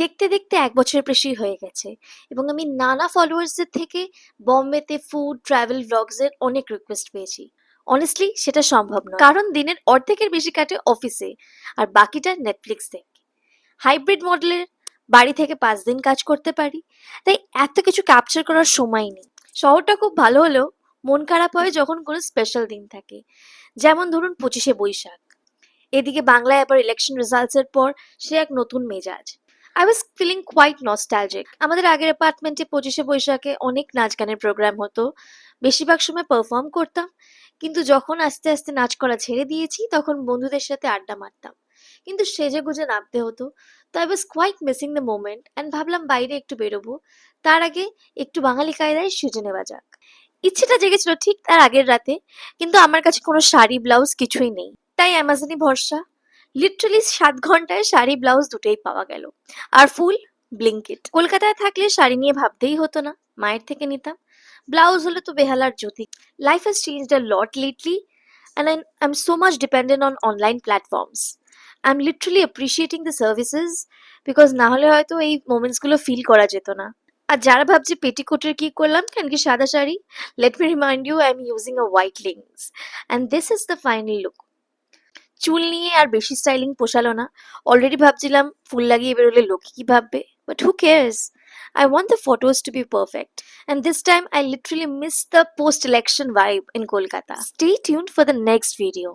দেখতে দেখতে ১ বছরের বেশি হয়ে গেছে এবং আমি নানা ফলোয়ার্সদের থেকে বম্বেতে ফুড, ট্রাভেল ভ্লগস এর অনেক রিকোয়েস্ট পেয়েছি। অনেস্টলি সেটা সম্ভব নয়। কারণ দিনের অর্ধেকের বেশি কাটে অফিসে আর বাকিটা নেটফ্লিক্স দেখে। হাইব্রিড মডেলের বাড়ি থেকে ৫ দিন কাজ করতে পারি। তাই এত কিছু ক্যাপচার করার সময় নেই। শহরটা খুব ভালো হলেও মন খারাপ হয় যখন কোনো স্পেশাল দিন থাকে। যেমন ধরুন ২৫শে বৈশাখ। এদিকে বাংলায় আবার ইলেকশন রেজাল্টস এর পর সে এক নতুন মেজাজ। I was feeling quite nostalgic. আমাদের আগের অ্যাপার্টমেন্টে ২৫শে বৈশাখে অনেক নাচ গানের প্রোগ্রাম হতো। বেশিরভাগ সময় পারফর্ম করতাম। কিন্তু যখন আস্তে আস্তে নাচ করা ছেড়ে দিয়েছি তখন বন্ধুদের সাথে আড্ডা মারতাম। কিন্তু সেজেগুজে নামতে হতো। তো I was quite missing the moment and ভাবলাম বাইরে একটু বেরোবো। তার আগে একটু বাঙালি কায়দায় সেজে নেওয়া যাক। ইচ্ছেটা জেগেছিল ঠিক তার আগের রাতে, কিন্তু আমার কাছে কোনো শাড়ি ব্লাউজ কিছুই নেই। তাই অ্যামাজনে ভরসা। লিটারালি ৭ ঘন্টায় শাড়ি ব্লাউজ দুটোই পাওয়া গেল। আর ফুল ব্লিঙ্কিট। কলকাতায় থাকলে শাড়ি নিয়ে ভাবতেই হতো না, মায়ের থেকে নিতাম। ব্লাউজ হলে তো বেহালার Jyoti. Life has changed a lot lately and I'm so much dependent on online platforms. I'm literally appreciating the services because না হলে হয়তো এই মোমেন্টস গুলো ফিল করা যেত না। আর যারা ভাবছে পেটিকোটের কি করলাম কেন কি সাদা sari, let me remind you I am using a white links and this is the final look. চুল নিয়ে আর বেশি স্টাইলিং পোষালো না। অলরেডি ভাবছিলাম ফুল লাগিয়ে বেরোলে লোকে কি ভাববে, but who cares. I want the photos to be perfect. And this time I literally missed the post election vibe in Kolkata. Stay tuned for the next video.